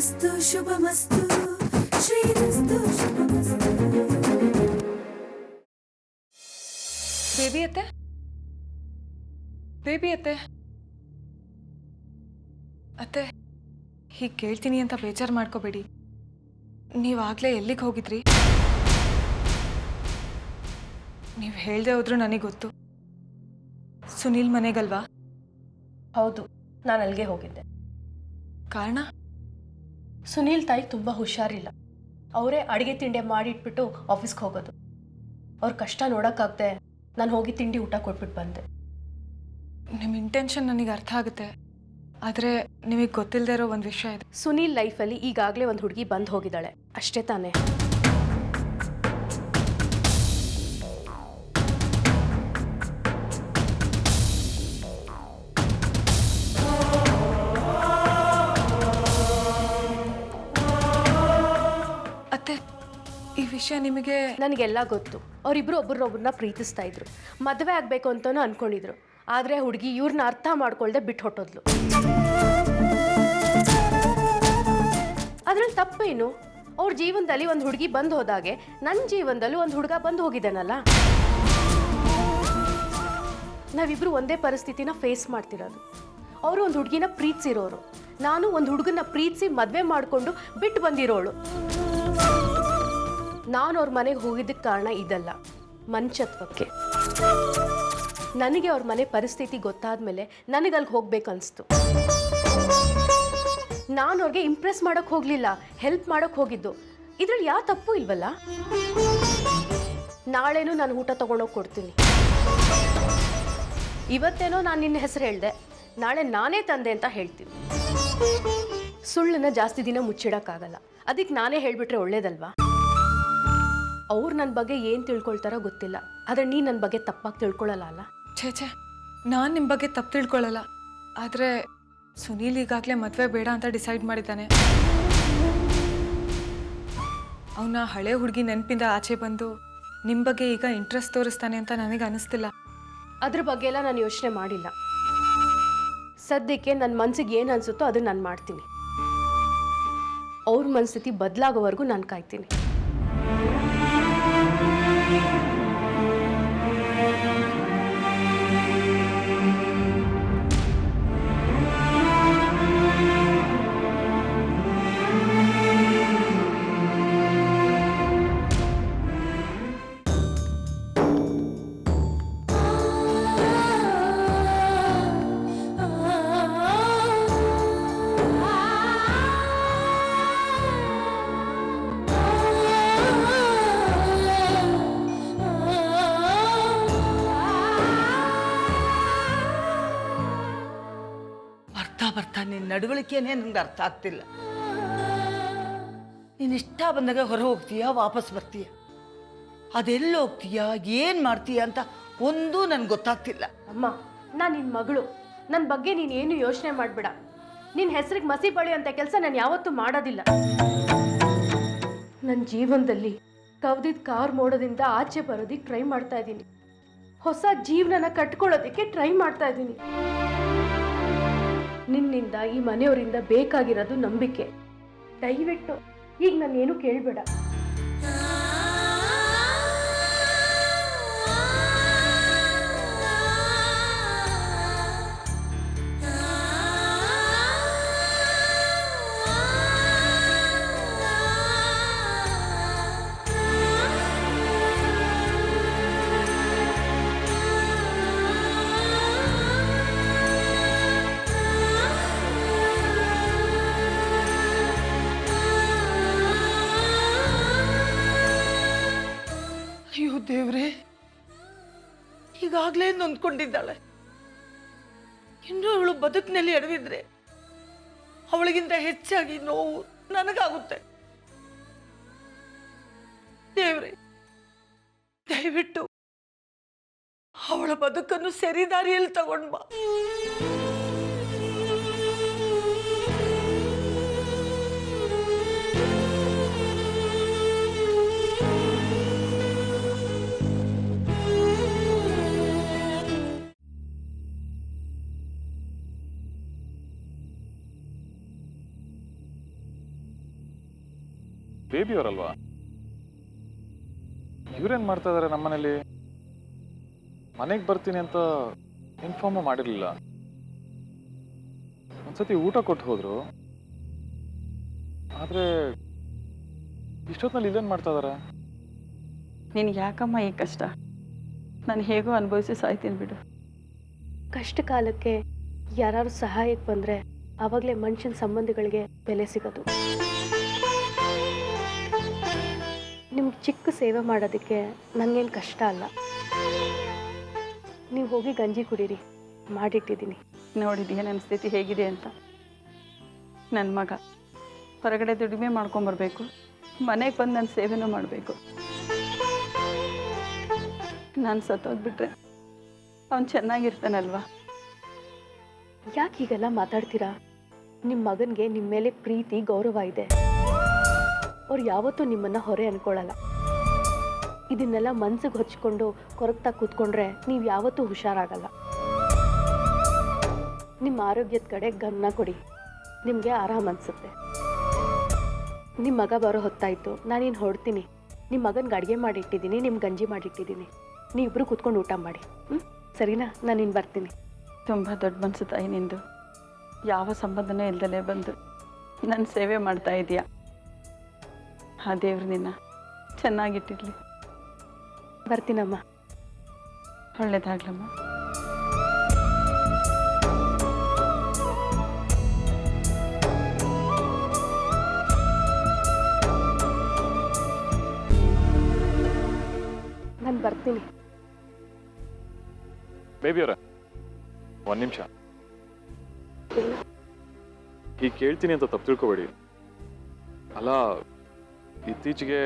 ಶ್ರೀರಸ್ತು ಶುಭಮಸ್ತು ಶ್ರೀರಸ್ತು ಶುಭಮಸ್ತು. Baby ಅತ್ತೆ, baby ಅತ್ತೆ, ಅತ್ತೆ ಹೀಗೆ ಕೇಳ್ತೀನಿ ಅಂತ ಬೇಜಾರು ಮಾಡ್ಕೋಬೇಡಿ. ನೀವಾಗಲೇ ಎಲ್ಲಿಗೆ ಹೋಗಿದ್ರಿ? ನೀವು ಹೇಳ್ದೆ ಹೋದ್ರು ನನಗೆ ಗೊತ್ತು. ಸುನೀಲ್ ಮನೆಗಲ್ವಾ? ಹೌದು, ನಾನು ಅಲ್ಲಿಗೆ ಹೋಗಿದ್ದೆ. ಕಾರಣ? ಸುನೀಲ್ ತಾಯಿ ತುಂಬ ಹುಷಾರಿಲ್ಲ. ಅವರೇ ಅಡುಗೆ ತಿಂಡಿ ಮಾಡಿಟ್ಬಿಟ್ಟು ಆಫೀಸ್ಗೆ ಹೋಗೋದು. ಅವ್ರ ಕಷ್ಟ ನೋಡೋಕ್ಕಾಗದೆ ನಾನು ಹೋಗಿ ತಿಂಡಿ ಊಟ ಕೊಟ್ಬಿಟ್ಟು ಬಂದೆ. ನಿಮ್ಮ ಇಂಟೆನ್ಷನ್ ನನಗೆ ಅರ್ಥ ಆಗುತ್ತೆ. ಆದರೆ ನಿಮಗೆ ಗೊತ್ತಿಲ್ಲದೆ ಇರೋ ಒಂದು ವಿಷಯ ಇದೆ. ಸುನೀಲ್ ಲೈಫಲ್ಲಿ ಈಗಾಗಲೇ ಒಂದು ಹುಡುಗಿ ಬಂದು ಹೋಗಿದ್ದಾಳೆ, ಅಷ್ಟೇ ತಾನೇ? ಅತ್ತೆ, ಈ ವಿಷಯ ನಿಮಗೆ? ನನಗೆಲ್ಲ ಗೊತ್ತು. ಅವರಿಬ್ಬರು ಒಬ್ಬರನ್ನೊಬ್ಬರನ್ನ ಪ್ರೀತಿಸ್ತಾ ಇದ್ರು, ಮದುವೆ ಆಗಬೇಕು ಅಂತಲೂ ಅಂದ್ಕೊಂಡಿದ್ರು. ಆದರೆ ಹುಡುಗಿ ಇವ್ರನ್ನ ಅರ್ಥ ಮಾಡ್ಕೊಳ್ದೆ ಬಿಟ್ಟು ಹೊಟ್ಟೋದ್ಲು. ಅದ್ರಲ್ಲಿ ತಪ್ಪೇನು? ಅವ್ರ ಜೀವನದಲ್ಲಿ ಒಂದು ಹುಡುಗಿ ಬಂದು ಹೋದಾಗೆ ನನ್ನ ಜೀವನದಲ್ಲೂ ಒಂದು ಹುಡುಗ ಬಂದು ಹೋಗಿದ್ದಾನಲ್ಲ. ನಾವಿಬ್ರು ಒಂದೇ ಪರಿಸ್ಥಿತಿನ ಫೇಸ್ ಮಾಡ್ತಿರೋದು. ಅವರು ಒಂದು ಹುಡುಗಿನ ಪ್ರೀತಿಸಿರೋರು, ನಾನು ಒಂದು ಹುಡುಗನ ಪ್ರೀತಿಸಿ ಮದುವೆ ಮಾಡಿಕೊಂಡು ಬಿಟ್ಟು ಬಂದಿರೋಳು. ನಾನು ಅವ್ರ ಮನೆಗೆ ಹೋಗಿದ್ದಕ್ಕೆ ಕಾರಣ ಇದಲ್ಲ, ಮಂಚತ್ವಕ್ಕೆ. ನನಗೆ ಅವ್ರ ಮನೆ ಪರಿಸ್ಥಿತಿ ಗೊತ್ತಾದ ಮೇಲೆ ನನಗೆ ಅಲ್ಲಿಗೆ ಹೋಗ್ಬೇಕನ್ನಿಸ್ತು. ನಾನು ಅವ್ರಿಗೆ ಇಂಪ್ರೆಸ್ ಮಾಡೋಕ್ಕೆ ಹೋಗಲಿಲ್ಲ, ಹೆಲ್ಪ್ ಮಾಡೋಕ್ಕೆ ಹೋಗಿದ್ದು. ಇದ್ರಲ್ಲಿ ಯಾವ ತಪ್ಪು ಇಲ್ವಲ್ಲ? ನಾಳೆನೂ ನಾನು ಊಟ ತೊಗೊಂಡೋಗಿ ಕೊಡ್ತೀನಿ. ಇವತ್ತೇನೋ ನಾನು ನಿನ್ನ ಹೆಸರು ಹೇಳಿದೆ, ನಾಳೆ ನಾನೇ ತಂದೆ ಅಂತ ಹೇಳ್ತೀನಿ. ಸುಳ್ಳನ್ನ ಜಾಸ್ತಿ ದಿನ ಮುಚ್ಚಿಡೋಕ್ಕಾಗಲ್ಲ. ಅದಕ್ಕೆ ನಾನೇ ಹೇಳಿಬಿಟ್ರೆ ಒಳ್ಳೇದಲ್ವಾ? ಅವ್ರು ನನ್ನ ಬಗ್ಗೆ ಏನು ತಿಳ್ಕೊಳ್ತಾರೋ ಗೊತ್ತಿಲ್ಲ, ಆದರೆ ನೀನು ನನ್ನ ಬಗ್ಗೆ ತಪ್ಪಾಗಿ ತಿಳ್ಕೊಳ್ಳಲ್ಲ ಅಲ್ಲ? ಛೇ, ನಾನು ನಿಮ್ಮ ಬಗ್ಗೆ ತಪ್ಪು ತಿಳ್ಕೊಳ್ಳಲ್ಲ. ಆದರೆ ಸುನೀಲ್ ಈಗಾಗಲೇ ಮದುವೆ ಬೇಡ ಅಂತ ಡಿಸೈಡ್ ಮಾಡಿದ್ದಾನೆ. ಅವನ ಹಳೆ ಹುಡುಗಿ ನೆನಪಿಂದ ಆಚೆ ಬಂದು ನಿಮ್ಮ ಬಗ್ಗೆ ಈಗ ಇಂಟ್ರೆಸ್ಟ್ ತೋರಿಸ್ತಾನೆ ಅಂತ ನನಗೆ ಅನಿಸ್ತಿಲ್ಲ. ಅದ್ರ ಬಗ್ಗೆ ಎಲ್ಲ ನಾನು ಯೋಚನೆ ಮಾಡಿಲ್ಲ. ಸದ್ಯಕ್ಕೆ ನನ್ನ ಮನಸ್ಸಿಗೆ ಏನು ಅನಿಸುತ್ತೋ ಅದನ್ನು ನಾನು ಮಾಡ್ತೀನಿ. ಅವ್ರ ಮನಸ್ಥಿತಿ ಬದಲಾಗೋವರೆಗೂ ನಾನು ಕಾಯ್ತೀನಿ. ಬರ್ತಾ ನಿನ್ನ ನಡವಳಿಕೆನೇ ನನಗೆ ಅರ್ಥ ಆಗ್ತಿಲ್ಲ. ನೀನು ಇಷ್ಟ ಬಂದಾಗ ಹೊರ ಹೋಗ್ತೀಯಾ, ವಾಪಸ್ ಬರ್ತೀಯ, ಅದೆಲ್ಲ ಹೋಗ್ತೀಯಾ, ಏನು ಮಾಡ್ತೀಯ ಅಂತ ಒಂದೂ ನನಗೆ ಗೊತ್ತಾಗ್ತಿಲ್ಲ. ಅಮ್ಮ, ನಾನು ನಿನ್ನ ಮಗಳು. ನನ್ನ ಬಗ್ಗೆ ನೀನು ಏನು ಯೋಚನೆ ಮಾಡಬೇಡ. ನಿನ್ನ ಹೆಸರಿಗೆ ಮಸಿ ಬಳಿಯುವಂಥ ಕೆಲಸ ನಾನು ಯಾವತ್ತೂ ಮಾಡೋದಿಲ್ಲ. ನನ್ನ ಜೀವನದಲ್ಲಿ ಕವ್ದಿದ್ದ ಕಾರ್ ಮೋಡದಿಂದ ಆಚೆ ಬರೋದಕ್ಕೆ ಟ್ರೈ ಮಾಡ್ತಾ ಇದ್ದೀನಿ. ಹೊಸ ಜೀವನನ ಕಟ್ಕೊಳ್ಳೋದಕ್ಕೆ ಟ್ರೈ ಮಾಡ್ತಾ ಇದ್ದೀನಿ. ನಿನ್ನಿಂದ, ಈ ಮನೆಯವರಿಂದ ಬೇಕಾಗಿರೋದು ನಂಬಿಕೆ. ದಯವಿಟ್ಟು ಈಗ ನಾನೇನು ಕೇಳಬೇಡ. ದೇವ್ರೆ, ಈಗಾಗಲೇ ನೊಂದ್ಕೊಂಡಿದ್ದಾಳೆ. ಇನ್ನೂ ಅವಳು ಬದುಕಿನಲ್ಲಿ ಎಡವಿದ್ರೆ ಅವಳಿಗಿಂತ ಹೆಚ್ಚಾಗಿ ನೋವು ನನಗಾಗುತ್ತೆ. ದೇವ್ರೆ, ದಯವಿಟ್ಟು ಅವಳ ಬದುಕನ್ನು ಸರಿದಾರಿಯಲ್ಲಿ ತಗೊಂಡ್ ಬಾ. ಬೇಬಿ ಅವರಲ್ವಾ? ಇವ್ರೇನು ಮಾಡ್ತಾ ಇದಾರೆ ನಮ್ಮನೇಲಿ? ಮನೆಗೆ ಬರ್ತೀನಿ ಅಂತ ಇನ್ಫಾರ್ಮು ಮಾಡಿರಲಿಲ್ಲ. ಒಂದ್ಸತಿ ಊಟ ಕೊಟ್ಟು ಹೋದ್ರು. ಆದರೆ ಇಷ್ಟೊತ್ತಿನಲ್ಲಿ ಇಲ್ಲೇನು ಮಾಡ್ತಾ ಇದಾರೆ? ನಿನಗೆ ಯಾಕಮ್ಮ ಈ ಕಷ್ಟ? ನಾನು ಹೇಗೋ ಅನುಭವಿಸಿ ಸಾಯ್ತೀನಿ ಬಿಡು. ಕಷ್ಟ ಕಾಲಕ್ಕೆ ಯಾರು ಸಹಾಯಕ್ಕೆ ಬಂದರೆ ಆವಾಗಲೇ ಮನುಷ್ಯನ ಸಂಬಂಧಗಳಿಗೆ ಬೆಲೆ ಸಿಗೋದು. ನಿಮ್ಗೆ ಚಿಕ್ಕ ಸೇವೆ ಮಾಡೋದಕ್ಕೆ ನನಗೇನು ಕಷ್ಟ ಅಲ್ಲ. ನೀವು ಹೋಗಿ ಗಂಜಿ ಕುಡೀರಿ, ಮಾಡಿಟ್ಟಿದ್ದೀನಿ. ನೋಡಿದೀಯ ನನ್ನ ಸ್ಥಿತಿ ಹೇಗಿದೆ ಅಂತ. ನನ್ನ ಮಗ ಹೊರಗಡೆ ದುಡಿಮೆ ಮಾಡ್ಕೊಂಬರ್ಬೇಕು, ಮನೆಗೆ ಬಂದು ನನ್ನ ಸೇವೆನೂ ಮಾಡಬೇಕು. ನಾನು ಸತ್ತೋಗ್ಬಿಟ್ರೆ ಅವನು ಚೆನ್ನಾಗಿರ್ತಾನಲ್ವಾ? ಯಾಕೆ ಹೀಗೆಲ್ಲ ಮಾತಾಡ್ತೀರಾ? ನಿಮ್ಮ ಮಗನಿಗೆ ನಿಮ್ಮ ಮೇಲೆ ಪ್ರೀತಿ ಗೌರವ ಇದೆ. ಅವ್ರು ಯಾವತ್ತೂ ನಿಮ್ಮನ್ನು ಹೊರೆ ಅನ್ಕೊಳ್ಳಲ್ಲ. ಇದನ್ನೆಲ್ಲ ಮನ್ಸಿಗೆ ಹೊಚ್ಕೊಂಡು ಕೊರಗ್ತಾ ಕೂತ್ಕೊಂಡ್ರೆ ನೀವು ಯಾವತ್ತೂ ಹುಷಾರಾಗಲ್ಲ. ನಿಮ್ಮ ಆರೋಗ್ಯದ ಕಡೆ ಗಮನ ಕೊಡಿ, ನಿಮಗೆ ಆರಾಮ್ ಅನ್ಸುತ್ತೆ. ನಿಮ್ಮ ಮಗ ಬರೋ ಹೊತ್ತಾಯಿತು, ನಾನೇನು ಹೊರಡ್ತೀನಿ. ನಿಮ್ಮ ಮಗನಿಗೆ ಅಡುಗೆ ಮಾಡಿಟ್ಟಿದ್ದೀನಿ, ನಿಮ್ಮ ಗಂಜಿ ಮಾಡಿಟ್ಟಿದ್ದೀನಿ. ನೀವಿಬ್ಬರು ಕೂತ್ಕೊಂಡು ಊಟ ಮಾಡಿ. ಸರಿನಾ? ನಾನಿನ್ನು ಬರ್ತೀನಿ. ತುಂಬ ದೊಡ್ಡ ಮನಸ್ಸು ತಾಯಿ ನಿಂದು. ಯಾವ ಸಂಬಂಧನೂ ಇಲ್ದಲೇ ಬಂದು ನನ್ನ ಸೇವೆ ಮಾಡ್ತಾ ಇದೆಯಾ. ಆ ದೇವ್ರು ನಿನ್ನ ಚೆನ್ನಾಗಿಟ್ಟಿರಲಿ. ಬರ್ತೀನಮ್ಮ. ಒಳ್ಳೇದಾಗ್ಲಮ್ಮ. ನಾನು ಬರ್ತೀನಿ. ಬೇಬಿ ಅವರೇ, ಒಂದು ನಿಮಿಷ. ಈಗ ಕೇಳ್ತೀನಿ ಅಂತ ತಪ್ಪು ತಿಳ್ಕೊಬೇಡಿ. ಅಲ್ಲ, ಇತ್ತೀಚೆಗೆ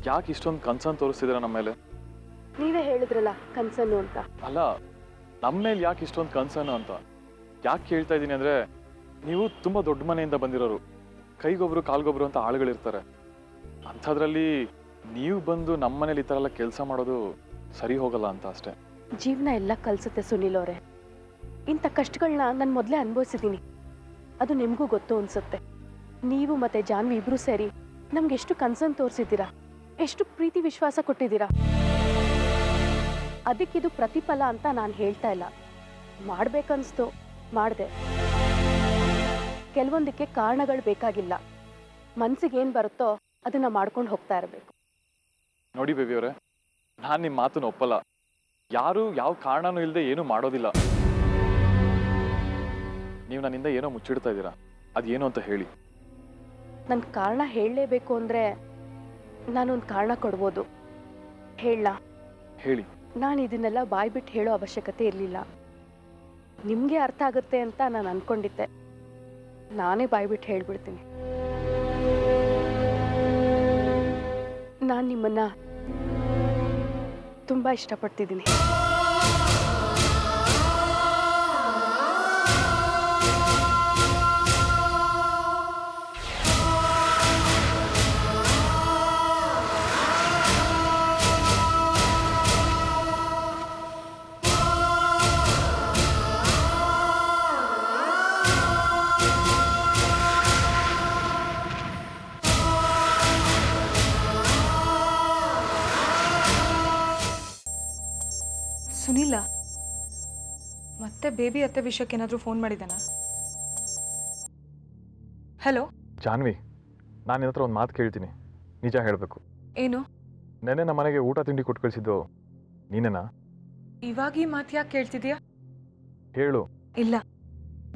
ಯಾಕೆ ಇಷ್ಟೊಂದು ಕನ್ಸರ್ನ್ ತೋರಿಸ್ತಿದ್ದೀರಾ ನಮ್ಮ ಮೇಲೆ? ನೀವೇ ಹೇಳಿದ್ರಲ್ಲ ಕನ್ಸನ್ನು ಅಂತ. ಅಲ್ಲ, ನಮ್ಮ ಮೇಲೆ ಯಾಕೆ ಇಷ್ಟೊಂದು ಕನ್ಸರ್ನ್ ಅಂತ ಯಾಕೆ ಕೇಳ್ತಾ ಇದ್ದೀನಿ ಅಂದರೆ, ನೀವು ತುಂಬ ದೊಡ್ಡ ಮನೆಯಿಂದ ಬಂದಿರೋರು. ಕೈಗೊಬ್ರು ಕಾಲ್ಗೊಬ್ರು ಅಂತ ಆಳುಗಳಿರ್ತಾರೆ. ಅಂಥದ್ರಲ್ಲಿ ನೀವು ಬಂದು ನಮ್ಮ ಮನೇಲಿ ಈ ಥರ ಎಲ್ಲ ಕೆಲಸ ಮಾಡೋದು ಸರಿ ಹೋಗಲ್ಲ ಅಂತ ಅಷ್ಟೇ. ಜೀವನ ಎಲ್ಲ ಕಲಿಸುತ್ತೆ ಸುನಿಲ್ ಅವರೇ. ಇಂಥ ಕಷ್ಟಗಳನ್ನ ನಾನು ಮೊದಲೇ ಅನುಭವಿಸಿದ್ದೀನಿ. ಅದು ನಿಮಗೂ ಗೊತ್ತು ಅನ್ಸುತ್ತೆ. ನೀವು ಮತ್ತು ಜಾನ್ವಿ ಇಬ್ಬರು ಸೇರಿ ನಮ್ಗೆ ಎಷ್ಟು ಕನ್ಸರ್ನ್ ತೋರಿಸಿದ್ದೀರಾ, ಎಷ್ಟು ಪ್ರೀತಿ ವಿಶ್ವಾಸ ಕೊಟ್ಟಿದ್ದೀರಾ. ಅದಕ್ಕಿದು ಪ್ರತಿಫಲ ಅಂತ ನಾನು ಹೇಳ್ತಾ ಇಲ್ಲ. ಮಾಡ್ಬೇಕನ್ನಿಸ್ತು, ಮಾಡಿದೆ. ಕೆಲವೊಂದಕ್ಕೆ ಕಾರಣಗಳು ಬೇಕಾಗಿಲ್ಲ. ಮನಸ್ಸಿಗೆ ಏನು ಬರುತ್ತೋ ಅದನ್ನು ಮಾಡ್ಕೊಂಡು ಹೋಗ್ತಾ ಇರಬೇಕು. ನೋಡಿ ಬೇಬಿ ಅವರೇ, ನಾನು ನಿಮ್ಮ ಮಾತನ್ನು ಒಪ್ಪಲ್ಲ. ಯಾರು ಯಾವ ಕಾರಣನೂ ಇಲ್ಲದೆ ಏನೂ ಮಾಡೋದಿಲ್ಲ. ನೀವು ನನ್ನಿಂದ ಏನೋ ಮುಚ್ಚಿಡ್ತಾ ಇದ್ದೀರಾ, ಅದೇನು ಅಂತ ಹೇಳಿ. ನನ್ನ ಕಾರಣ ಹೇಳಲೇಬೇಕು ಅಂದರೆ ನಾನೊಂದು ಕಾರಣ ಕೊಡ್ಬೋದು. ಹೇಳ ಹೇಳಿ. ನಾನು ಇದನ್ನೆಲ್ಲ ಬಾಯ್ಬಿಟ್ಟು ಹೇಳೋ ಅವಶ್ಯಕತೆ ಇರಲಿಲ್ಲ. ನಿಮಗೆ ಅರ್ಥ ಆಗುತ್ತೆ ಅಂತ ನಾನು ಅಂದ್ಕೊಂಡಿದ್ದೆ. ನಾನೇ ಬಾಯ್ಬಿಟ್ಟು ಹೇಳ್ಬಿಡ್ತೀನಿ. ನಾನು ನಿಮ್ಮನ್ನು ತುಂಬ ಇಷ್ಟಪಡ್ತಿದ್ದೀನಿ. ಸುನಿಲ ಮತ್ತೆ ಬೇಬಿ ಅತ್ತೆ ವಿಷಯಕ್ಕೆ ಏನಾದರೂ ಫೋನ್ ಮಾಡಿದ್ದಾನ? ಹಲೋ ಜಾನ್ವಿ, ನಾನು ನಿನ್ನ ಹತ್ರ ಒಂದು ಮಾತು ಕೇಳ್ತೀನಿ, ನಿಜ ಹೇಳಬೇಕು. ಏನು? ನೆನ್ನೆ ನಮ್ಮ ಮನೆಗೆ ಊಟ ತಿಂಡಿ ಕೊಟ್ಟು ಕಳಿಸಿದ್ದು ನೀನೇನಾ? ಇವಾಗ ಈ ಮಾತು ಯಾಕೆ ಕೇಳ್ತಿದ್ಯಾ? ಹೇಳು. ಇಲ್ಲ,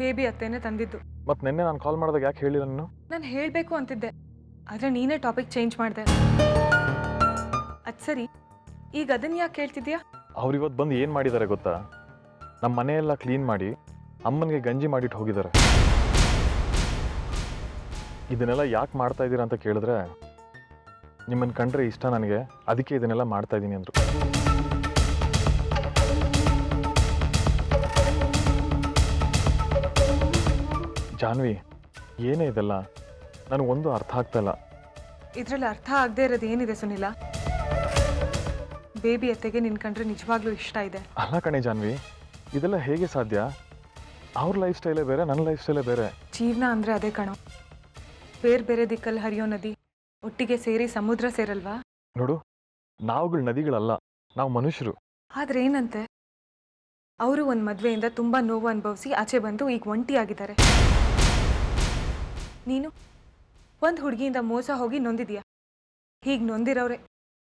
ಬೇಬಿ ಅತ್ತೆನೇ ತಂದಿದ್ದು. ಮತ್ತು ನೆನ್ನೆ ನಾನು ಕಾಲ್ ಮಾಡಿದಾಗ ಯಾಕೆ ಹೇಳಿಲ್ಲ ನೀನು? ನಾನು ಹೇಳಬೇಕು ಅಂತಿದ್ದೆ, ಆದರೆ ನೀನೇ ಟಾಪಿಕ್ ಚೇಂಜ್ ಮಾಡಿದೆ. ಅದು ಸರಿ, ಈಗ ಅದನ್ನು ಯಾಕೆ ಕೇಳ್ತಿದ್ಯಾ? ಅವ್ರು ಇವತ್ತು ಬಂದು ಏನು ಮಾಡಿದ್ದಾರೆ ಗೊತ್ತಾ? ನಮ್ಮ ಮನೆಯೆಲ್ಲ ಕ್ಲೀನ್ ಮಾಡಿ ಅಮ್ಮನಿಗೆ ಗಂಜಿ ಮಾಡಿಟ್ಟು ಹೋಗಿದ್ದಾರೆ. ಇದನ್ನೆಲ್ಲ ಯಾಕೆ ಮಾಡ್ತಾ ಇದ್ದೀರಾ ಅಂತ ಕೇಳಿದ್ರೆ, ನಿಮ್ಮನ್ನು ಕಂಡ್ರೆ ಇಷ್ಟ ನನಗೆ, ಅದಕ್ಕೆ ಇದನ್ನೆಲ್ಲ ಮಾಡ್ತಾ ಇದ್ದೀನಿ ಅಂದರು. ಜಾನ್ವಿ, ಏನೇ ಇದೆಲ್ಲ ನನಗೊಂದು ಅರ್ಥ ಆಗ್ತಾಯಿಲ್ಲ. ಇದರಲ್ಲಿ ಅರ್ಥ ಆಗದೆ ಇರೋದು ಏನಿದೆ ಸುನಿಲ? ಬೇಬಿ ಅತ್ತೆಗೆ ನಿನ್ ಕಂಡ್ರೆ ನಿಜವಾಗ್ಲೂ ಇಷ್ಟ ಇದೆ. ಅಲ್ಲ ಕಣೆ ಜಾನ್ವಿ, ಇದೆಲ್ಲ ಹೇಗೆ ಸಾಧ್ಯ? ಅವ್ರ ಲೈಫ್ ಸ್ಟೈಲೇ ಬೇರೆ, ನನ್ನ ಲೈಫ್ ಸ್ಟೈಲೇ ಬೇರೆ. ಜೀವನ ಅಂದರೆ ಅದೇ ಕಣೋ, ಬೇರೆ ಬೇರೆ ದಿಕ್ಕಲ್ಲಿ ಹರಿಯೋ ನದಿ ಒಟ್ಟಿಗೆ ಸೇರಿ ಸಮುದ್ರ ಸೇರಲ್ವಾ? ನೋಡು, ನಾವುಗಳು ನದಿಗಳಲ್ಲ, ನಾವು ಮನುಷ್ಯರು. ಆದ್ರೆ ಏನಂತೆ, ಅವರು ಒಂದು ಮದುವೆಯಿಂದ ತುಂಬ ನೋವು ಅನುಭವಿಸಿ ಆಚೆ ಬಂದು ಈಗ ಒಂಟಿಯಾಗಿದ್ದಾರೆ. ನೀನು ಒಂದು ಹುಡುಗಿಯಿಂದ ಮೋಸ ಹೋಗಿ ನೊಂದಿದೀಯ. ಹೀಗೆ ನೊಂದಿರೋರೆ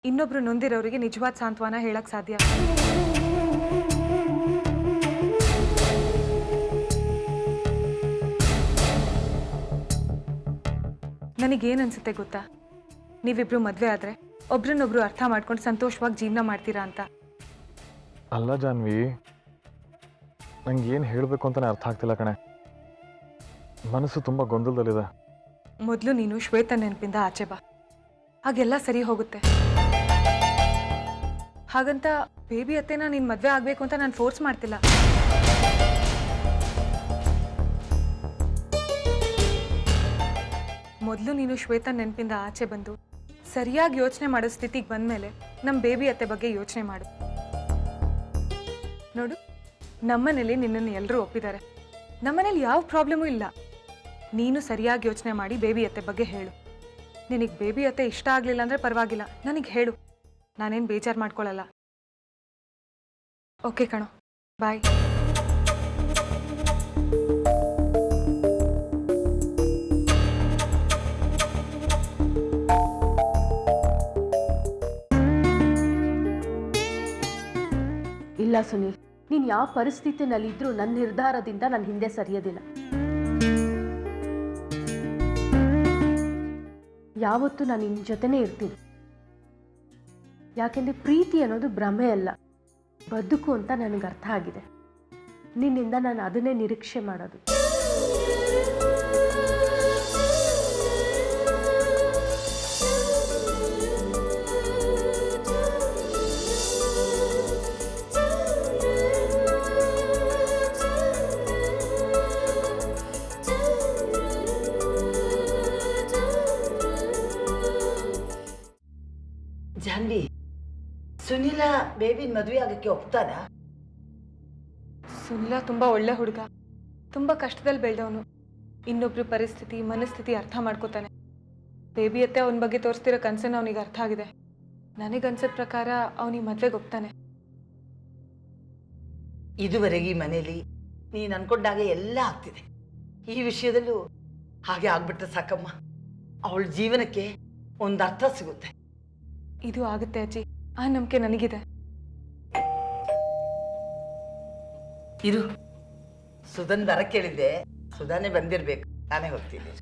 ಇನ್ನೊಬ್ರು ನೊಂದಿರೋರಿಗೆ ನಿಜವಾದ ಸಾಂತ್ವನ ಹೇಳಕ್ ಸಾಧ್ಯ? ನನಗೇನನ್ಸುತ್ತೆ ಗೊತ್ತಾ, ನೀವಿಬ್ರು ಮದುವೆ ಆದರೆ ಒಬ್ರನ್ನೊಬ್ರು ಅರ್ಥ ಮಾಡ್ಕೊಂಡು ಸಂತೋಷವಾಗಿ ಜೀವನ ಮಾಡ್ತೀರಾ ಅಂತ. ಅಲ್ಲ ಜಾನ್ವಿ, ನಂಗೆ ಏನು ಹೇಳಬೇಕು ಅಂತಾನೆ ಅರ್ಥ ಆಗ್ತಿಲ್ಲ ಕಣೆ. ಮನಸ್ಸು ತುಂಬ ಗೊಂದಲದಲ್ಲಿದೆ. ಮೊದಲು ನೀನು ಶ್ವೇತ ನೆನಪಿಂದ ಆಚೆ ಬಾ, ಹಾಗೆಲ್ಲ ಸರಿ ಹೋಗುತ್ತೆ. ಹಾಗಂತ ಬೇಬಿ ಅತ್ತೆನ ನೀನು ಮದುವೆ ಆಗಬೇಕು ಅಂತ ನಾನು ಫೋರ್ಸ್ ಮಾಡ್ತಿಲ್ಲ. ಮೊದಲು ನೀನು ಶ್ವೇತ ನೆನಪಿಂದ ಆಚೆ ಬಂದು ಸರಿಯಾಗಿ ಯೋಚನೆ ಮಾಡೋ ಸ್ಥಿತಿಗೆ ಬಂದಮೇಲೆ ನಮ್ಮ ಬೇಬಿ ಅತ್ತೆ ಬಗ್ಗೆ ಯೋಚನೆ ಮಾಡು. ನೋಡು, ನಮ್ಮನೇಲಿ ನಿನ್ನನ್ನು ಎಲ್ಲರೂ ಒಪ್ಪಿದ್ದಾರೆ. ನಮ್ಮನೇಲಿ ಯಾವ ಪ್ರಾಬ್ಲಮೂ ಇಲ್ಲ. ನೀನು ಸರಿಯಾಗಿ ಯೋಚನೆ ಮಾಡಿ ಬೇಬಿ ಅತ್ತೆ ಬಗ್ಗೆ ಹೇಳು. ನಿನಗೆ ಬೇಬಿ ಅತ್ತೆ ಇಷ್ಟ ಆಗಲಿಲ್ಲ ಅಂದರೆ ಪರವಾಗಿಲ್ಲ, ನನಗೆ ಹೇಳು. ನಾನೇನು ಬೇಜಾರು ಮಾಡ್ಕೊಳ್ಳಲ್ಲ. ಓಕೆ ಕಣೋ, ಬಾಯ್. ಇಲ್ಲ ಸುನೀಲ್, ನೀನು ಯಾವ ಪರಿಸ್ಥಿತಿನಲ್ಲಿದ್ರೂ ನನ್ನ ನಿರ್ಧಾರದಿಂದ ನಾನು ಹಿಂದೆ ಸರಿಯೋದಿಲ್ಲ. ಯಾವತ್ತೂ ನಾನು ನಿನ್ನ ಜೊತೆನೇ ಇರ್ತೀನಿ. ಯಾಕೆಂದರೆ ಪ್ರೀತಿ ಅನ್ನೋದು ಭ್ರಮೆ ಅಲ್ಲ, ಬದುಕು ಅಂತ ನನಗೆ ಅರ್ಥ ಆಗಿದೆ. ನಿನ್ನಿಂದ ನಾನು ಅದನ್ನೇ ನಿರೀಕ್ಷೆ ಮಾಡೋದು. ಜಾನ್ವಿ, ಸುನಿಲ ಬೇಬಿನ ಮದುವೆ ಆಗಕ್ಕೆ ಒಪ್ತಾನ? ಸುನಿಲ ತುಂಬ ಒಳ್ಳೆ ಹುಡುಗ, ತುಂಬ ಕಷ್ಟದಲ್ಲಿ ಬೆಳೆದವನು. ಇನ್ನೊಬ್ರ ಪರಿಸ್ಥಿತಿ ಮನಸ್ಥಿತಿ ಅರ್ಥ ಮಾಡ್ಕೋತಾನೆ. ಬೇಬಿ ಅತ್ತೆ ಅವನ ಬಗ್ಗೆ ತೋರಿಸ್ತಿರೋ ಕನಸನ್ನು ಅವನಿಗೆ ಅರ್ಥ ಆಗಿದೆ. ನನಗನ್ಸದ ಪ್ರಕಾರ ಅವನಿಗೆ ಮದುವೆಗೆ ಒಪ್ತಾನೆ. ಇದುವರೆಗೆ ಈ ಮನೇಲಿ ನೀನು ಅನ್ಕೊಂಡಾಗೆ ಎಲ್ಲ ಆಗ್ತಿದೆ. ಈ ವಿಷಯದಲ್ಲೂ ಹಾಗೆ ಆಗ್ಬಿಟ್ರೆ ಸಾಕಮ್ಮ, ಅವಳ ಜೀವನಕ್ಕೆ ಒಂದು ಅರ್ಥ ಸಿಗುತ್ತೆ. ಇದು ಆಗುತ್ತೆ ಅಜ್ಜಿ, ಆ ನಂಬಿಕೆ ನನಗಿದೆ. ಇರು, ಸುಧನ್ ಬರ ಕೇಳಿದ್ದೆ, ಸುಧಾನೇ ಬಂದಿರ್ಬೇಕು, ನಾನೇ ಹೋಗ್ತೀನಿ.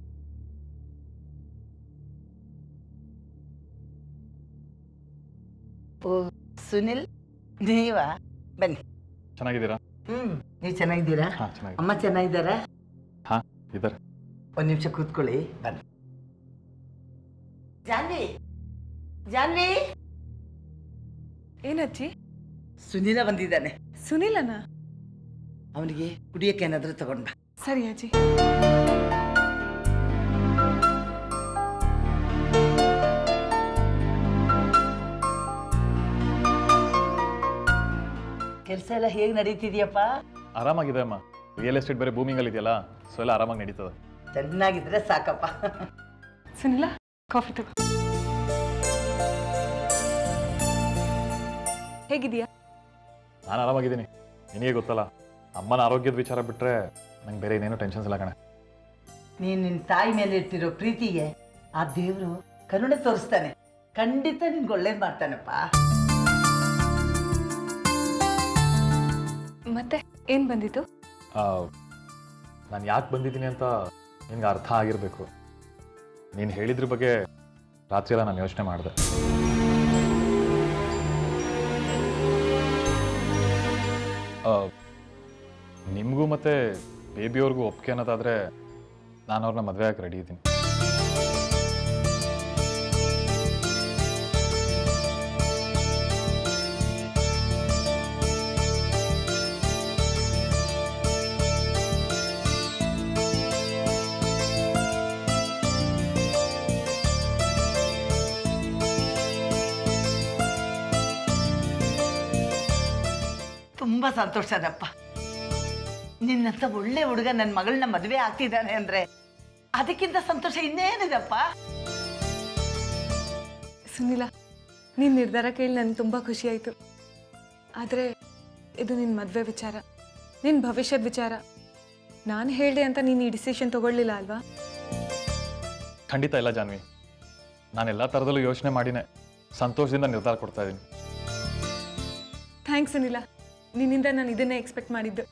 ಓ ಸುನಿಲ್, ನೀವಾ? ಬನ್ನಿ. ಚೆನ್ನಾಗಿದ್ದೀರಾ? ನೀವು ಚೆನ್ನಾಗಿದ್ದೀರಾ? ಹಾಂ, ಚೆನ್ನಾಗಿದೆ. ಅಮ್ಮ ಚೆನ್ನಾಗಿದ್ದಾರಾ? ಹಾಂ, ಇದ್ದಾರೆ. ಒಂದು ನಿಮಿಷ ಕೂತ್ಕೊಳ್ಳಿ, ಬನ್ನಿ. ಜಾನ್ವಿ, ಜಾನ್ವಿ, ಏನಜ್ಜಿ? ಸುನಿಲ ಬಂದಿದ್ದಾನೆ. ಸುನಿಲನ? ಅವನಿಗೆ ಕುಡಿಯಕ್ಕೆ ಏನಾದರೂ ತಗೊಂಡ. ಸರಿ ಅಜ್ಜಿ. ಕೆಲಸ ಎಲ್ಲ ಹೇಗೆ ನಡೀತಿದ್ಯಪ್ಪ? ಆರಾಮಾಗಿದೆ ಅಮ್ಮ. ರಿಯಲ್ ಎಸ್ಟೇಟ್ ಬೇರೆ ಬೂಮಿಂಗಲ್ಲಿ ಇದೆಯಲ್ಲ, ಸೊ ಎಲ್ಲ ಆರಾಮಾಗಿ ನಡೀತದೆ. ಚೆನ್ನಾಗಿದ್ರೆ ಸಾಕಪ್ಪ. ಸುನಿಲ, ಕಾಫಿ ತಗೋ. ಹೇಗಿದೆಯಾ? ನಾನು ಆರಾಮಾಗಿದ್ದೀನಿ. ನಿನಗೆ ಗೊತ್ತಲ್ಲ, ಅಮ್ಮನ ಆರೋಗ್ಯದ ವಿಚಾರ ಬಿಟ್ಟರೆ ನಂಗೆ ಬೇರೆ ಏನೇನು ಟೆನ್ಷನ್ಸ್ ಇಲ್ಲ ಕಣೆ. ನೀನು ನಿನ್ನ ತಾಯಿ ಮೇಲೆ ಇಟ್ಟಿರೋ ಪ್ರೀತಿಗೆ ಆ ದೇವರು ಕರುಣೆ ತೋರಿಸ್ತಾನೆ. ಖಂಡಿತ ನಿನ್ಗೆ ಒಳ್ಳೇದು ಮಾಡ್ತಾನಪ್ಪ. ಮತ್ತೆ ಏನು ಬಂದಿತ್ತು? ನಾನು ಯಾಕೆ ಬಂದಿದ್ದೀನಿ ಅಂತ ನಿನ್ಗೆ ಅರ್ಥ ಆಗಿರಬೇಕು. ನೀನು ಹೇಳಿದ್ರ ಬಗ್ಗೆ ರಾತ್ರಿ ಎಲ್ಲ ನಾನು ಯೋಚನೆ ಮಾಡಿದೆ. ನಿಮಗೂ ಮತ್ತು ಬೇಬಿಯವ್ರಿಗೂ ಒಪ್ಪಿಗೆ ಅನ್ನೋದಾದರೆ ನಾನು ಅವ್ರನ್ನ ಮದುವೆ ಆಗಿ ರೆಡಿ ಇದ್ದೀನಿ. ತುಂಬ ಸಂತೋಷನಪ್ಪ. ನಿನ್ನಂತ ಒಳ್ಳೆ ಹುಡುಗ ನನ್ನ ಮಗಳನ್ನ ಮದುವೆ ಆಗ್ತಿದ್ದಾನೆ ಅಂದರೆ ಅದಕ್ಕಿಂತ ಸಂತೋಷ ಇನ್ನೇನಿದಪ್ಪ. ಸುನಿಲ, ನಿನ್ನ ನಿರ್ಧಾರ ಕೇಳಿ ನನಗೆ ತುಂಬ ಖುಷಿ ಆಯಿತು. ಆದರೆ ಇದು ನಿನ್ನ ಮದುವೆ ವಿಚಾರ, ನಿನ್ನ ಭವಿಷ್ಯದ ವಿಚಾರ. ನಾನು ಹೇಳಿದೆ ಅಂತ ನೀನು ಈ ಡಿಸಿಷನ್ ತಗೊಳ್ಳಿಲ್ಲ ಅಲ್ವಾ? ಖಂಡಿತ ಇಲ್ಲ ಜಾನ್ವಿ, ನಾನೆಲ್ಲ ಥರದಲ್ಲೂ ಯೋಚನೆ ಮಾಡಿನೇ ಸಂತೋಷದಿಂದ ನಿರ್ಧಾರ ಕೊಡ್ತಾ ಇದ್ದೀನಿ. ಥ್ಯಾಂಕ್ಸ್ ಸುನಿಲ, ನಿನ್ನಿಂದ ನಾನು ಇದನ್ನೇ ಎಕ್ಸ್ಪೆಕ್ಟ್ ಮಾಡಿದ್ದು.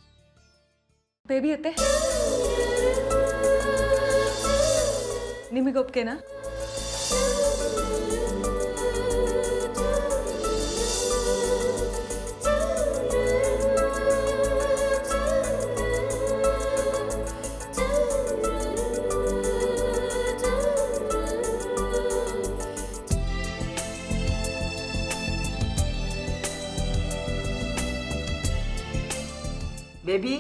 ಬೇಬಿ ಅತ್ತೆ, ನಿಮಗೆ ಒಪ್ಕೆನಾ? ಬೇಬಿ,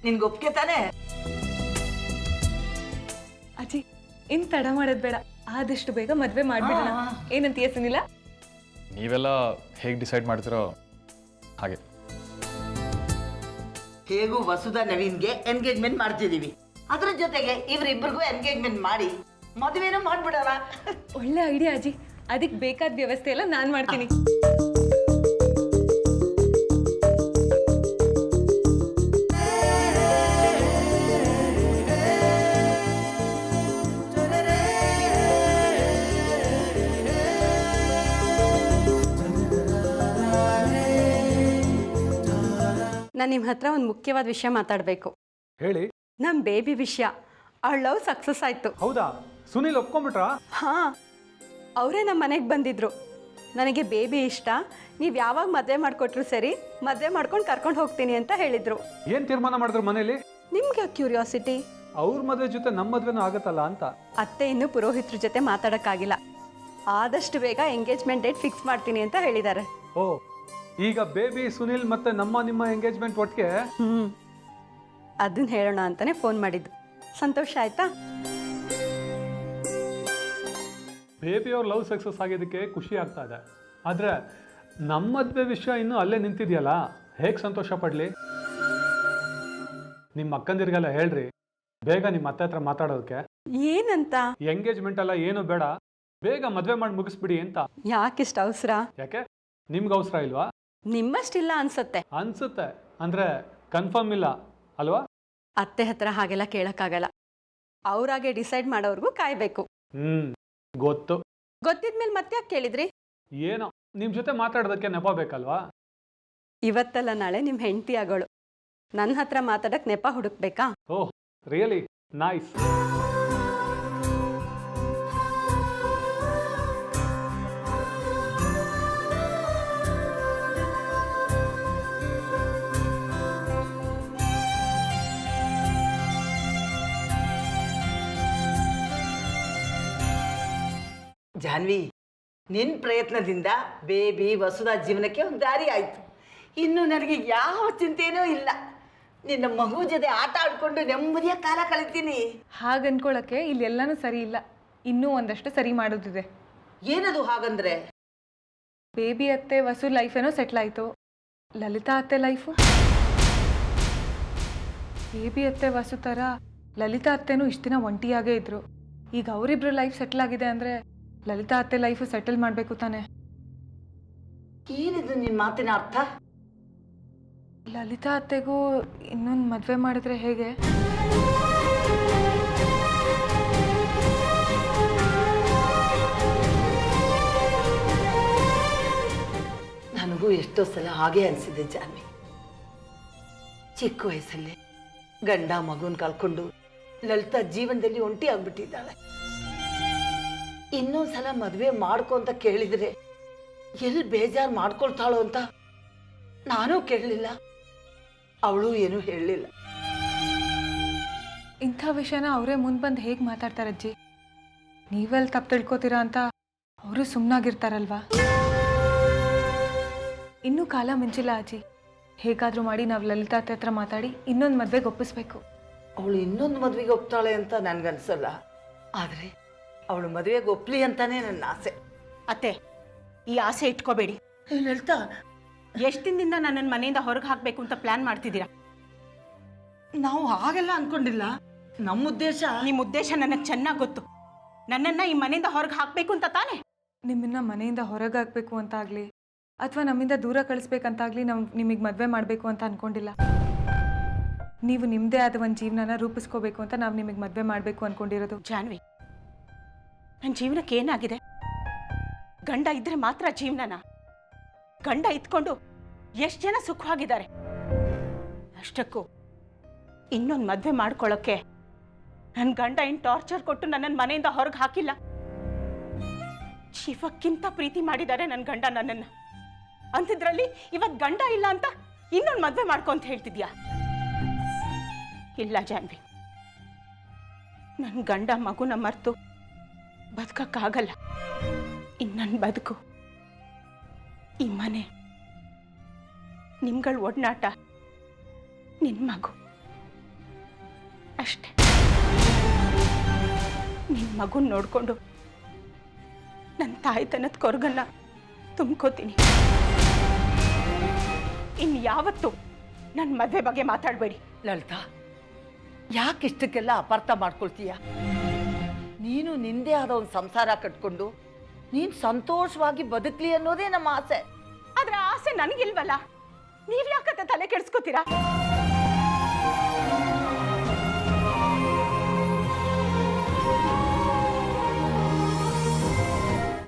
ನಿನ್ಗೆ ಒಪ್ಗೆ ತಾನೆ? ಅಜ್ಜಿ, ಇನ್ನು ತಡ ಮಾಡೋದು ಬೇಡ, ಆದಷ್ಟು ಬೇಗ ಮದುವೆ ಮಾಡಿಬಿಡೋಣ. ಏನಂತೀಯ ಸುನಿಲ? ನೀವೆಲ್ಲ ಹೇಗೆ ಡಿಸೈಡ್ ಮಾಡ್ತಿರೋ ಹಾಗೆ. ಹೇಗೂ ವಸುಧಾ ನವೀನ್ಗೆ ಎಂಗೇಜ್ಮೆಂಟ್ ಮಾಡ್ತಿದ್ದೀವಿ, ಅದ್ರ ಜೊತೆಗೆ ಇವರಿಬ್ಬರಿಗೂ ಎಂಗೇಜ್ಮೆಂಟ್ ಮಾಡಿ ಮದುವೆನೂ ಮಾಡ್ಬಿಡೋಣ. ಒಳ್ಳೆ ಐಡಿಯಾ ಅಜ್ಜಿ. ಅದಕ್ಕೆ ಬೇಕಾದ ವ್ಯವಸ್ಥೆ ಎಲ್ಲ ನಾನು ಮಾಡ್ತೀನಿ. ನಾನು ನಿಮ್ಮ ಹತ್ರ ಒಂದು ಮುಖ್ಯವಾದ ವಿಷಯ ಮಾತಾಡಬೇಕು. ಹೇಳಿ. ನಮ್ಮ ಬೇಬಿ ವಿಷಯ. ಅವಳ ಲವ್ ಸಕ್ಸಸ್ ಆಯಿತು. ಹೌದಾ? ಸುನಿಲ್ ಒಪ್ಕೊಂಬಿಟ್ರಾ? ಹಾಂ, ಅವರೇ ನಮ್ಮ ಮನೆಗೆ ಬಂದಿದ್ದರು. ನನಗೆ ಬೇಬಿ ಇಷ್ಟ, ನೀವು ಯಾವಾಗ ಮದುವೆ ಮಾಡಿಕೊಟ್ರು ಸರಿ, ಮದುವೆ ಮಾಡ್ಕೊಂಡು ಕರ್ಕೊಂಡು ಹೋಗ್ತೀನಿ ಅಂತ ಹೇಳಿದರು. ಏನು ತೀರ್ಮಾನ ಮಾಡಿದ್ರು ಮನೇಲಿ? ನಿಮ್ಗೆ ಕ್ಯೂರಿಯಾಸಿಟಿ? ಅವ್ರ ಮದುವೆ ಜೊತೆ ನಮ್ಮ ಮದುವೆನೂ ಆಗತ್ತಲ್ಲ ಅಂತ. ಅತ್ತೆ ಇನ್ನೂ ಪುರೋಹಿತರ ಜೊತೆ ಮಾತಾಡೋಕ್ಕಾಗಿಲ್ಲ. ಆದಷ್ಟು ಬೇಗ ಎಂಗೇಜ್ಮೆಂಟ್ ಡೇಟ್ ಫಿಕ್ಸ್ ಮಾಡ್ತೀನಿ ಅಂತ ಹೇಳಿದ್ದಾರೆ. ಓ, ಈಗ ಬೇಬಿ, ಸುನಿಲ್ ಮತ್ತೆ ನಿಮ್ಮ ಎಂಗೇಜ್ಮೆಂಟ್ ಒಟ್ಟಿಗೆ? ಅದನ್ನ ಹೇಳೋಣ ಅಂತಾನೆ ಫೋನ್ ಮಾಡಿದ್ದು. ಸಂತೋಷ ಆಯ್ತಾ? ಬೇಬಿ ಅವ್ರ ಲವ್ ಸಕ್ಸಸ್ ಆಗಿದ್ದಕ್ಕೆ ಖುಷಿ ಆಗ್ತಾ ಇದೆ. ಆದರೆ ನಮ್ಮ ಮದುವೆ ವಿಷಯ ಇನ್ನೂ ಅಲ್ಲೇ ನಿಂತಿದೆಯಲ್ಲ, ಹೇಗೆ ಸಂತೋಷ ಪಡಲಿ? ನಿಮ್ಮ ಅಕ್ಕಂದಿರಿಗೆಲ್ಲ ಹೇಳ್ರಿ, ಬೇಗ ನಿಮ್ಮ ಅತ್ತೆ ಹತ್ರ ಮಾತಾಡೋದಕ್ಕೆ. ಏನಂತ? ಎಂಗೇಜ್ಮೆಂಟ್ ಎಲ್ಲ ಏನು ಬೇಡ, ಬೇಗ ಮದುವೆ ಮಾಡಿ ಮುಗಿಸ್ಬಿಡಿ ಅಂತ. ಯಾಕಿಷ್ಟು ಅವಸರ? ಯಾಕೆ, ನಿಮ್ಗೆ ಅವಸರ ಇಲ್ವಾ? ನಿಮ್ಮಷ್ಟಿಲ್ಲ ಅನ್ಸತ್ತೆ. ಅನ್ಸುತ್ತೆ, ಅಂದರೆ ಕನ್ಫರ್ಮ್ ಇಲ್ಲ ಅಲ್ವಾ? ಅತ್ತೆ ಹತ್ರ ಹಾಗೆಲ್ಲ ಕೇಳೋಕ್ಕಾಗಲ್ಲ. ಅವರಾಗೆ ಡಿಸೈಡ್ ಮಾಡೋರ್ಗೂ ಕಾಯಬೇಕು. ಗೊತ್ತು. ಗೊತ್ತಿದ್ಮೇಲೆ ಮತ್ತೆ ಯಾಕೆ ಕೇಳಿದ್ರಿ? ಏನೋ ನಿಮ್ಮ ಜೊತೆ ಮಾತಾಡೋದಕ್ಕೆ ನೆಪ ಬೇಕಲ್ವಾ? ಇವತ್ತಲ್ಲ ನಾಳೆ ನಿಮ್ಮ ಹೆಂಡತಿ ಆಗೋಳು, ನನ್ನ ಹತ್ರ ಮಾತಾಡಕ್ಕೆ ನೆಪ ಹುಡುಕ್ಬೇಕಾ? ಓಹ್, ರಿಯಲಿ ನೈಸ್. ಜಾನ್ವಿ, ನಿನ್ನ ಪ್ರಯತ್ನದಿಂದ ಬೇಬಿ ವಸುಧಾ ಜೀವನಕ್ಕೆ ಒಂದು ದಾರಿ ಆಯಿತು. ಇನ್ನು ನನಗೆ ಯಾವ ಚಿಂತೆಯೂ ಇಲ್ಲ. ನಿನ್ನ ಮಗು ಜೊತೆ ಆಟ ಆಡ್ಕೊಂಡು ನೆಮ್ಮದಿಯ ಕಾಲ ಕಳಿತೀನಿ. ಹಾಗೆ ಅನ್ಕೊಳ್ಳೋಕ್ಕೆ ಇಲ್ಲೆಲ್ಲನೂ ಸರಿ ಇಲ್ಲ, ಇನ್ನೂ ಒಂದಷ್ಟು ಸರಿ ಮಾಡೋದಿದೆ. ಏನದು ಹಾಗಂದ್ರೆ? ಬೇಬಿ ಅತ್ತೆ ವಸು ಲೈಫೇನೋ ಸೆಟ್ಲ್ ಆಯಿತು, ಲಲಿತಾ ಅತ್ತೆ ಲೈಫು? ಬೇಬಿ ಅತ್ತೆ ವಸು ಥರ ಲಲಿತಾ ಅತ್ತೆನೂ ಇಷ್ಟು ದಿನ ಒಂಟಿಯಾಗೇ ಇದ್ರು. ಈಗ ಅವರಿಬ್ರು ಲೈಫ್ ಸೆಟ್ಲ್ ಆಗಿದೆ ಅಂದರೆ ಲಲಿತಾ ಅತ್ತೆ ಲೈಫು ಸೆಟಲ್ ಮಾಡಬೇಕು ತಾನೆ. ಏನಿದು ನಿನ್ನ ಮಾತಿನ ಅರ್ಥ? ಲಲಿತಾ ಅತ್ತೆಗೂ ಇನ್ನೊಂದು ಮದುವೆ ಮಾಡಿದ್ರೆ ಹೇಗೆ? ನನಗೂ ಎಷ್ಟೋ ಸಲ ಹಾಗೆ ಅನಿಸಿದೆ ಜಾನ್ವಿ. ಚಿಕ್ಕ ವಯಸ್ಸಲ್ಲಿ ಗಂಡ ಮಗುನ ಕಳ್ಕೊಂಡು ಲಲಿತಾ ಜೀವನದಲ್ಲಿ ಒಂಟಿ ಆಗ್ಬಿಟ್ಟಿದ್ದಾಳೆ. ಇನ್ನೊಂದ್ಸಲ ಮದುವೆ ಮಾಡ್ಕೊ ಅಂತ ಕೇಳಿದ್ರೆ ಎಲ್ಲಿ ಬೇಜಾರು ಮಾಡ್ಕೊಳ್ತಾಳೋ ಅಂತ ನಾನೂ ಕೇಳಲಿಲ್ಲ, ಅವಳು ಏನೂ ಹೇಳಲಿಲ್ಲ. ಇಂಥ ವಿಷಯನ ಅವರೇ ಮುಂದೆ ಬಂದು ಹೇಗೆ ಮಾತಾಡ್ತಾರೆ ಅಜ್ಜಿ? ನೀವೆಲ್ಲಿ ತಪ್ಪು ತಿಳ್ಕೊತೀರಾ ಅಂತ ಅವರು ಸುಮ್ಮನಾಗಿರ್ತಾರಲ್ವಾ? ಇನ್ನೂ ಕಾಲ ಮಿಂಚಿಲ್ಲ ಅಜ್ಜಿ. ಹೇಗಾದರೂ ಮಾಡಿ ನಾವು ಲಲಿತಾ ಅತ್ತೆ ಹತ್ರ ಮಾತಾಡಿ ಇನ್ನೊಂದು ಮದುವೆಗೆ ಒಪ್ಪಿಸ್ಬೇಕು. ಅವಳು ಇನ್ನೊಂದು ಮದುವೆಗೆ ಒಪ್ತಾಳೆ ಅಂತ ನನಗನ್ಸಲ್ಲ, ಆದರೆ ಅವಳು ಮದುವೆಗೆ ಒಪ್ಲಿ ಅಂತಾನೆ ನನ್ನ ಆಸೆ. ಅತ್ತೆ, ಈ ಆಸೆ ಇಟ್ಕೋಬೇಡಿ. ಲಲಿತಾ, ಎಷ್ಟು ದಿನದಿಂದ ನನ್ನನ್ನು ಮನೆಯಿಂದ ಹೊರಗೆ ಹಾಕಬೇಕು ಅಂತ ಪ್ಲಾನ್ ಮಾಡ್ತಿದ್ದೀರಾ? ನಾವು ಹಾಗೆಲ್ಲ ಅನ್ಕೊಂಡಿಲ್ಲ. ನಮ್ಮ ಉದ್ದೇಶ... ನಿಮ್ಮ ಉದ್ದೇಶ ನನಗೆ ಚೆನ್ನಾಗಿ ಗೊತ್ತು. ನನ್ನನ್ನು ಈ ಮನೆಯಿಂದ ಹೊರಗೆ ಹಾಕಬೇಕು ಅಂತ ತಾನೇ? ನಿಮ್ಮನ್ನ ಮನೆಯಿಂದ ಹೊರಗಾಗಬೇಕು ಅಂತಾಗಲಿ ಅಥವಾ ನಮ್ಮಿಂದ ದೂರ ಕಳಿಸ್ಬೇಕಂತಾಗಲಿ ನಾವು ನಿಮಗೆ ಮದುವೆ ಮಾಡಬೇಕು ಅಂತ ಅಂದ್ಕೊಂಡಿಲ್ಲ. ನೀವು ನಿಮ್ಮದೇ ಆದ ಒಂದು ಜೀವನನ ರೂಪಿಸ್ಕೋಬೇಕು ಅಂತ ನಾವು ನಿಮಗೆ ಮದುವೆ ಮಾಡಬೇಕು ಅಂದ್ಕೊಂಡಿರೋದು. ಜಾನ್ವಿ, ನನ್ನ ಜೀವನಕ್ಕೆ ಏನಾಗಿದೆ? ಗಂಡ ಇದ್ರೆ ಮಾತ್ರ ಜೀವನನ? ಗಂಡ ಇದ್ಕೊಂಡು ಎಷ್ಟು ಜನ ಸುಖವಾಗಿದ್ದಾರೆ. ಅಷ್ಟಕ್ಕೂ ಇನ್ನೊಂದು ಮದುವೆ ಮಾಡ್ಕೊಳ್ಳೋಕ್ಕೆ ನನ್ನ ಗಂಡ ಏನು ಟಾರ್ಚರ್ ಕೊಟ್ಟು ನನ್ನನ್ನು ಮನೆಯಿಂದ ಹೊರಗೆ ಹಾಕಿಲ್ಲ. ಶಿವಕ್ಕಿಂತ ಪ್ರೀತಿ ಮಾಡಿದ್ದಾರೆ ನನ್ನ ಗಂಡ ನನ್ನನ್ನು. ಅಂತಿದ್ರಲ್ಲಿ ಇವತ್ತು ಗಂಡ ಇಲ್ಲ ಅಂತ ಇನ್ನೊಂದು ಮದುವೆ ಮಾಡ್ಕೊಂತ ಹೇಳ್ತಿದ್ಯಾ? ಇಲ್ಲ ಜಾನ್ವಿ, ನನ್ನ ಗಂಡ ಮಗುನ ಮರೆತು ಬದುಕಕ್ಕಾಗಲ್ಲ. ಇನ್ನು ನನ್ನ ಬದುಕು, ಈ ಮನೆ, ನಿಮ್ಗಳ ಒಡನಾಟ, ನಿನ್ನ ಮಗು ಅಷ್ಟೆ. ನಿನ್ನ ಮಗುನ ನೋಡಿಕೊಂಡು ನನ್ನ ತಾಯ್ತನದ ಕೊರಗನ್ನ ತುಂಬ್ಕೋತೀನಿ. ಇನ್ಯಾವತ್ತೂ ನನ್ನ ಮದುವೆ ಬಗ್ಗೆ ಮಾತಾಡಬೇಡಿ. ಲಲಿತಾ, ಯಾಕೆ ಇಷ್ಟಕ್ಕೆಲ್ಲ ಅಪಾರ್ಥ ಮಾಡ್ಕೊಳ್ತೀಯ? ನೀನು ನಿಂದೇ ಆದ ಒಂದು ಸಂಸಾರ ಕಟ್ಕೊಂಡು ನೀನು ಸಂತೋಷವಾಗಿ ಬದುಕಲಿ ಅನ್ನೋದೇ ನಮ್ಮ ಆಸೆ. ಆದ್ರೆ ಆಸೆ ನನಗಿಲ್ವಲ್ಲ, ನೀವ್ಯಾಕತ್ತೆ ತಲೆ ಕೆಡಿಸ್ಕೋತೀರಾ?